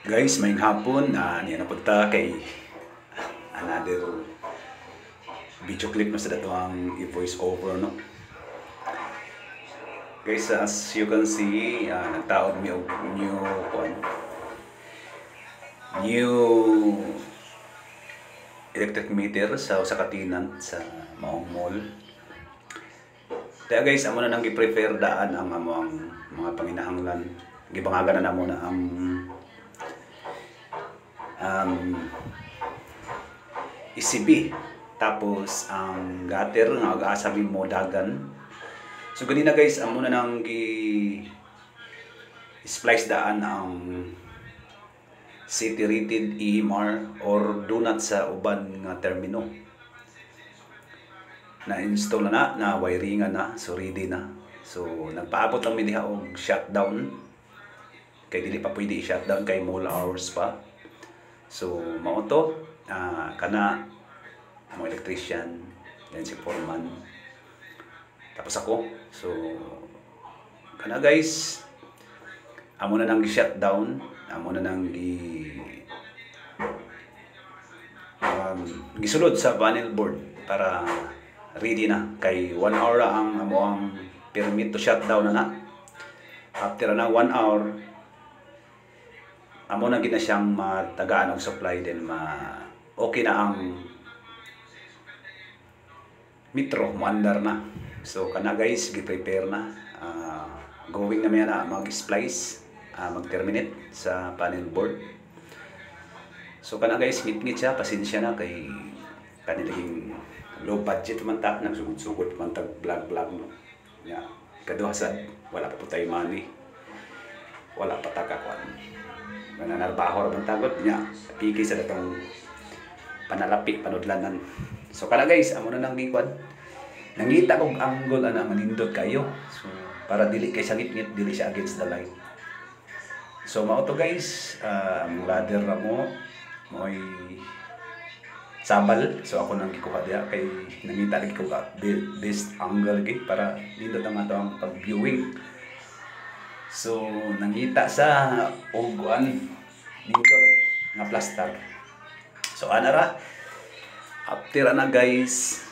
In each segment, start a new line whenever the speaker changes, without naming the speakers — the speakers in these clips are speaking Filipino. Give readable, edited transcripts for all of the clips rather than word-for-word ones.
Guys, may hapon niya na punta kay another video clip na sa dato ang i-voice over, no? Guys, as you can see, nagtaod mi og new electric meter sa katinan sa maong mall. Kaya guys, amo na nang gi-prefer daan ang among mga panginahanglan. Gibangagan na namo na ang ECB, tapos ang gutter nga ag-asa mo dagan. So ganina guys, amo na nang splice daan ang city rated EMR or do not sa uban nga termino. Na-install na wiringan na, so ready na. So nagpaabot lang mi diha og shutdown. Kay dili pa pwede i-shutdown kay mall hours pa. So mao to, kana ang electrician, then si foreman, tapos ako. So kana guys, amo na nang gi-shutdown, amo na nang gisulod sa panel board para ready na. Kay 1 hour ang amo ang permit to shutdown na. After na 1 hour, amo na gina siyang matagaan og supply, din okay na ang metro mo andar na. So kana guys, gi-prepare na, going na na mag-splice, mag-terminate sa panel board. So kana guys, ngit-ngit siya, pasensya na kay kanilang low budget man ta, nagsugod-sugod man tag vlog no. Yeah. Kaduha sa wala pa po tayo money, wala pa tagakwan, nanarbaho ra man tagot nya, pigi sa datong panalapi panudlanan. So kana guys, amo na nang gikwan, nangita kog angle ana manindot kayo, so para dili kay sangit-ngit, dili siya against the light. So mao to guys, ang ladder ra mo moy sabal. So ako nang gikuha diha kay nangita lagi ko best angle gid para nindot ang ato ang pag-viewing. So nangita sa uguan nindot nga plaster. So ana ra, after na guys,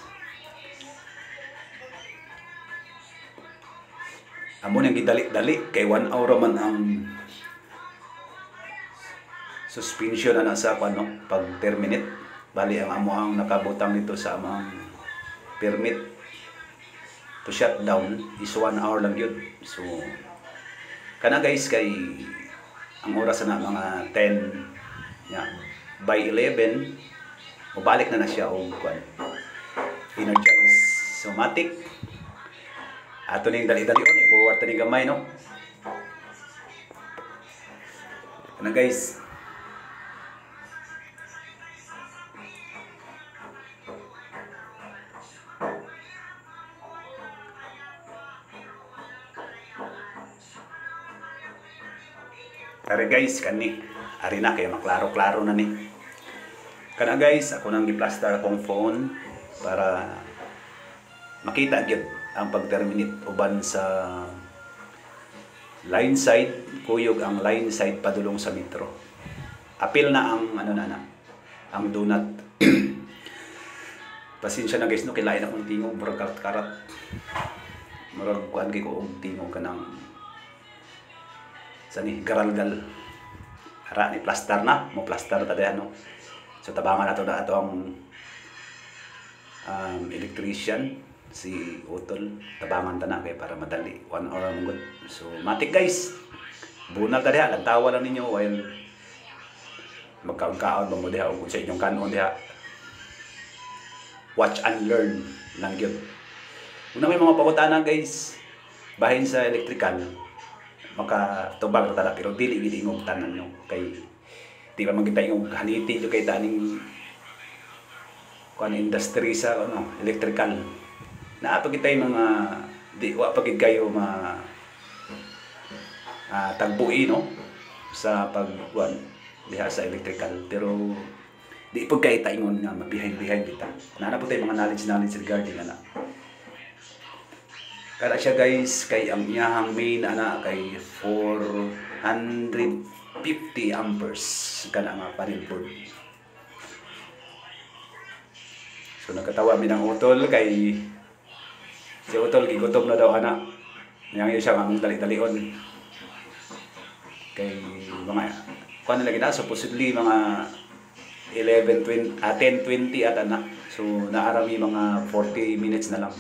amo nang gidali-dali kay 1 hour man ang suspension na nasa no, pag terminate. Bali ang amo ang nakabutang nito sa amang permit to shut down is 1 hour lang yun. So kana guys, kay ang oras na mga 10 yeah, by 11 mabalik na siya og energize. So matik ato ning dali-dali on i-forward tani gamay, no. Kana guys, tara guys, kani ari na kay maklaro-klaro na ni. Kana guys, ako nang gi-plaster akong phone para makita gyud ang pag-terminate uban sa line side, kuyog ang line side padulong sa metro. Apil na ang ang donut. Pasensya na guys, no, kilain akong tingog murag karat-karat. Murag kuan kay ko og tingog kanang sani garalgal. Ara ni plaster na, mo plaster ta diha, no. So tabangan nato na ato ang electrician si Utol, tabangan ta na kay para madali 1 hour mong good. So matik guys, bunal ta diha, lantawa lang ninyo while magkaon-kaon mo diha og sa inyong kanon diha. Watch and learn lang gyud. Una may mga pangutana guys, bahin sa electrical, makatubag ta pero dili gid ingog tanan, no. Kay di ba magkita ingog haniti jo kay taning kuan industry sa electrical. Na ato kitay mga di wa pa gid kayo tagbuhi, no, sa pagkuan diha sa electrical, pero di pud kay ta ingon nga mabihay-bihay kita. Na po tay mga knowledge regarding ana. Kaya siya guys, kay ang iyahang main ana kay 400 50 amperes kana nga panel board. So nagkatawa mi ng utol kay si utol gigutom na daw ana. Yang siya nga mong dali-dalion. Kay mga kuan lagi na supposedly mga 10:20 at ana. So naarami mga 40 minutes na lang.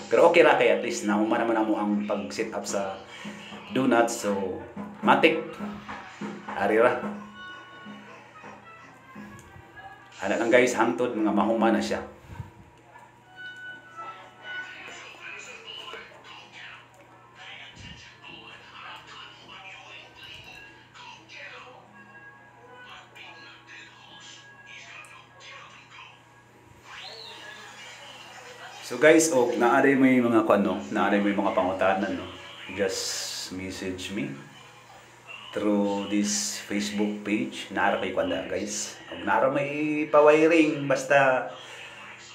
Pero okay ra kay at least nahuman naman amo ang pag-set up sa donuts. So matik ari ra. Ana lang guys, hangtod mga mahuma na siya. So guys, naaday mo yung mga kuano, naaday mo yung mga pangutanan, no? Just message me through this Facebook page. Naara kay kuanda guys. Naara may pa-wiring, basta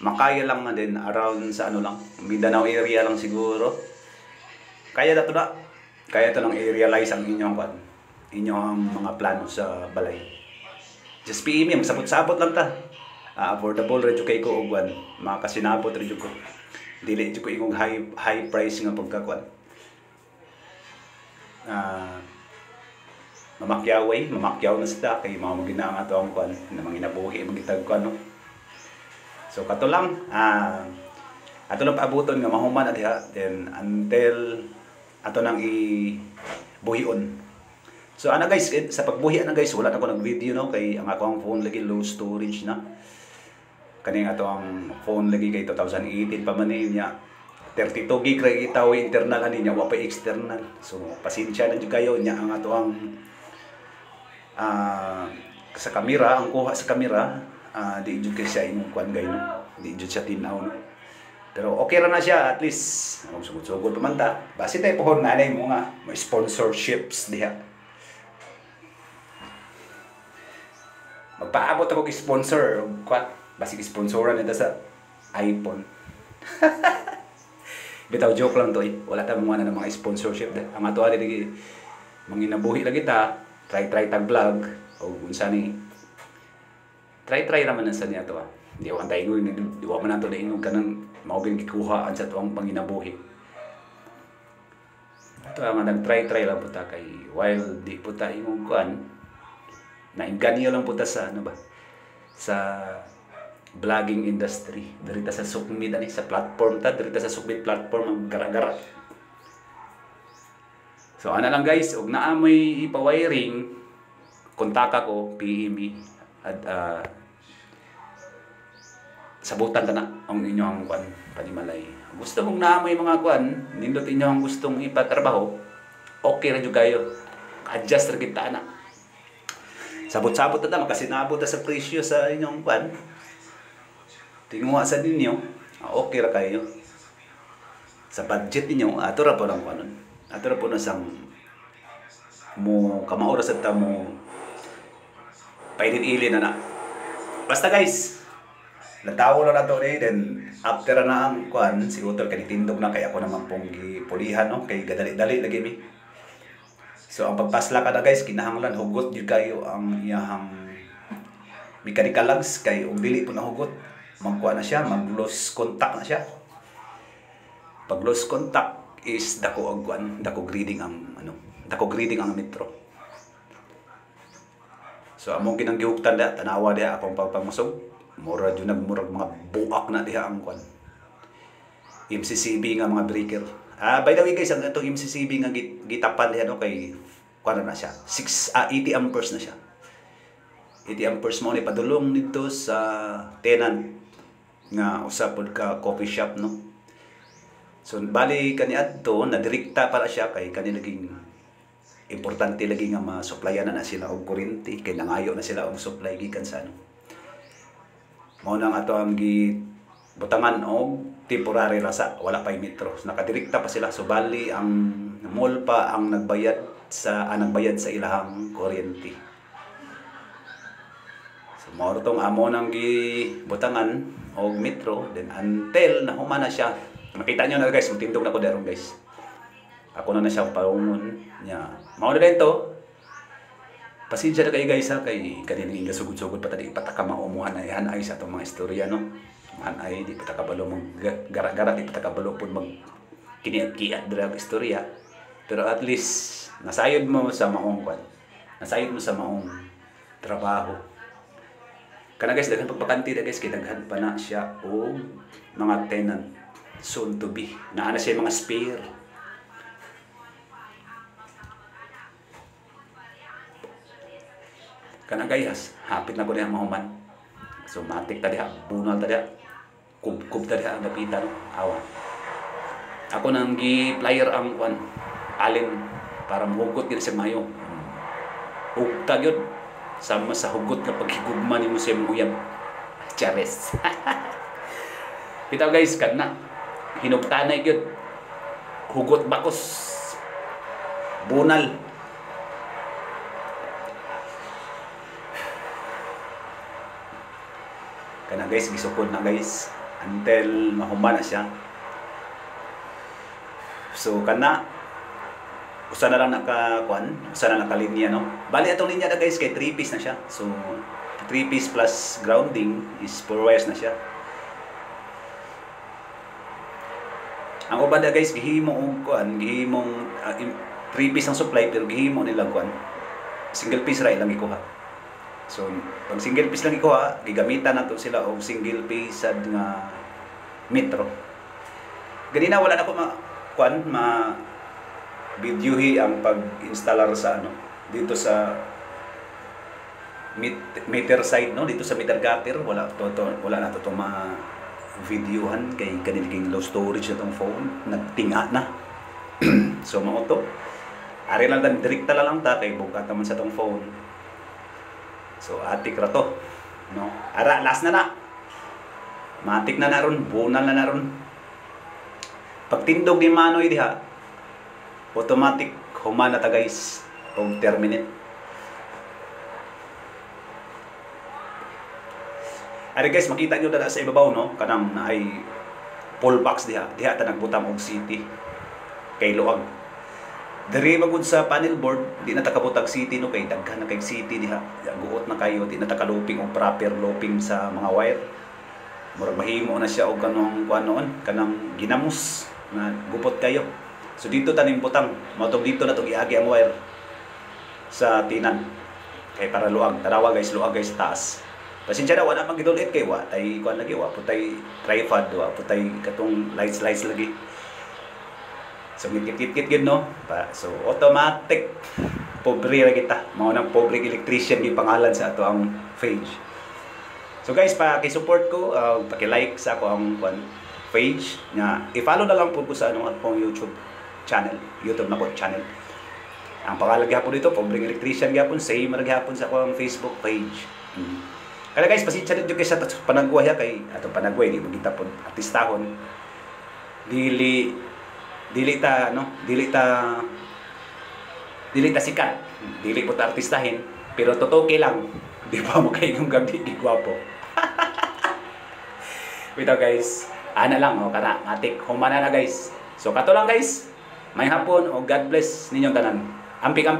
makaya lang na din around sa ano lang, Mindanao area lang siguro. Kaya na to na. Kaya to lang i-realize ang inyong kuan, inyong mga plano sa balay. Just PM, sabot-sabot lang ta. Affordable rin kay ko og makasinabot rin ko. Dili ko ingong high price nga pagkakuan. Mamakyaw na sila kay mga magina nga to ang kuan na manginabuhi magitag kuan no. So kato lang ato lang paabuton nga mahuman na diha, then until ato nang ibuhion. So ana guys, sa pagbuhi ana guys, wala na ko nag video no kay ang ako ang phone lagi low storage na. Kani ato ang phone lagi kay 2018 pa man niya. 32 gig ra itaw internal ani niya, wa pa external. So pasensya na jud kayo nya ang ato ang sa camera, ang kuha sa camera, di jud kay siya imong kuan gay no. Di jud siya tinaw no. Pero okay ra na siya, at least sugod-sugod pa man ta. Basi tay pohon na mo nga may sponsorships diha. Magpaabot ako kay sponsor kuan. Basig sponsoran nito sa iPhone. Bitaw joke lang to eh. Wala ta mga na mga sponsorship. Ang ato ali manginabuhi lagi ta. Try tag vlog o unsa ni. Try raman sa niya to. Di wa antay ngoy di wa man ato na ingog kanang mao gyud gikuhaan sa tuang panginabuhi. Ito ang nag-try lang puta kay while di puta ingog kuan. Nainganyo lang puta sa ano ba? Sa vlogging industry. Dirita sa Sukmit ani sa platform ta, dirita sa Sukmit platform ang gara-gara. So ana lang guys, ug naa may ipa-wiring, kontak ako, PM me at sabutan ta na ang inyong kuan panimalay. Gusto mong naa may mga kuan, nindot inyo ang gustong ipatrabaho, okay ra jud kayo. Adjust ra kita na. Sabot-sabot ta makasinabot ta sa presyo sa inyong kuan. Tinguha sa ninyo, okay ra kayo. Sa budget ninyo, ato ra po lang kanon. Ato ra po na sang mo kamaura sa ta mo pailin-ilin na. Basta guys, natawo na nato ni, then after na ang kuan, si utol kanitindog na kay ako naman pong gipulihan no, kay gadali-dali lagi mi. So ang pagpasla ka na guys, kinahanglan hugot jud kayo ang iyahang mechanical lugs kay ug dili po nahugot. Magkuha na siya, mag-lose contact na siya. Pag lose contact is dako og kuan, dako grading ang dako grading ang metro. So among kinanggihuktan da, tanawa diha akong pagpamusog. Mura jud nagmurag mga buak na diha ang kuan. MCCB nga mga breaker. By the way guys, ang itong MCCB nga gitapan diha no kay kuan na siya. 80 amperes na siya. 80 amperes mo ni padulong dito sa tenant nga usa pod ka coffee shop no. So bali kaniadto na direkta para siya kay kani naging importante lagi nga ma-supplyan na sila og kuryente kay nangayo na sila og supply gikan sa ano. Mao nang ato ang butangan og temporary rasa, wala pa metro. So, nakadirekta pa sila, so bali ang mall pa ang nagbayad sa ilahang kuryente. So mao tong amo nang gibutangan og metro, then until nahuman na siya. Makita nyo na guys, magtindog na ko daron guys. Ako na siya paungon niya. Mao na dito. Pasensya na kayo guys ha, kay kanilang gasugod-sugod pa tadi ipataka maumuhan na yan ay sa itong mga istorya no. Man ay di pataka balo mag gara-gara di pataka balo pud mag kiniat-kiat drag istorya. Pero at least nasayod mo sa maong kwan. Nasayod mo sa maong trabaho. Kana guys daghan pagpakanti na guys kay daghan pa na siya o mga tenant soon to be. Naa na siya mga spare. Kana guys, hapit na ko diha mahuman. So matik ta diha, bunal ta diha. Kub ta diha ang napitan, awa. Ako nang gi-flyer ang kwan, alin para mahugot gid sa mayo. Ugta gyud sama sa hugot nga paghigugma nimo sa uyab. Chares. Bitaw guys, kana hinugtanay gyud. Hugot bakos. Bunal. Kana guys, gisukod na guys until mahuman na siya. So kana usa na lang naka-kuan, usa na naka-linya no. Bali atong linya na guys kay 3 piece na siya. So 3 piece plus grounding is 4 wires na siya. Ang uban na guys gihimo og kuan, gihimong 3 piece ang supply pero gihimo nila kuan. Single piece ra ilang ikuha. So, pag single piece lang ikuha, gigamitan nato sila og single piece sad nga metro. Ganina wala na ko ma videohi ang pag-installer sa ano dito sa meter side no, dito sa meter gutter wala na to ma videohan kay kanilang low storage na tong phone, nagtinga na. So mao to. Ari lang dan direkta lang ta kay bukat naman sa tong phone. So atik ra to, no? Ara last na. Matik na naron, bunal na naron. Pag tindog ni Manoy diha, automatic human na ta guys, og terminate. Ari guys, makita nyo na sa ibabaw no, kanang naay pull box diha ta nagbutang og city kay luag. Dari magud sa panel board, di na takabutag city no kay daghan na kay city diha. Guot na kayo, di na takaluping og proper looping sa mga wire. Murag mahimo na siya og kanang kuan noon, kanang ginamos na gupot kayo. So dito tanim butang, matog dito na to giagi ang wire sa tinan. Kay para luag, tarawa guys, luag guys taas. Pasensya na wala man gidulit kay wa tay kuan lagi, wa putay tripod, wa putay katong lights lagi. So kit gid no. So automatic pobre ra kita. Mao nang pobre electrician gi pangalan sa ato ang page. So guys, paki-support ko, paki-like sa ako ang page nga. I-follow na lang po ko sa akong YouTube channel, YouTube na po channel. Ang pangalan gyapon dito, pobre electrician gyapon, same ra gyapon sa akong Facebook page. Kaya guys, pasensya nito kay sa panagway kay ato panagway di magita pod artistahon. Dili ta sikat, dili po ta artistahin, pero totoke lang, di ba mo kayo yung gabi gigwapo. Wait guys, ana lang o kana, matik humana na guys. So kato lang guys, may hapon o God bless ninyong tanan. Amping.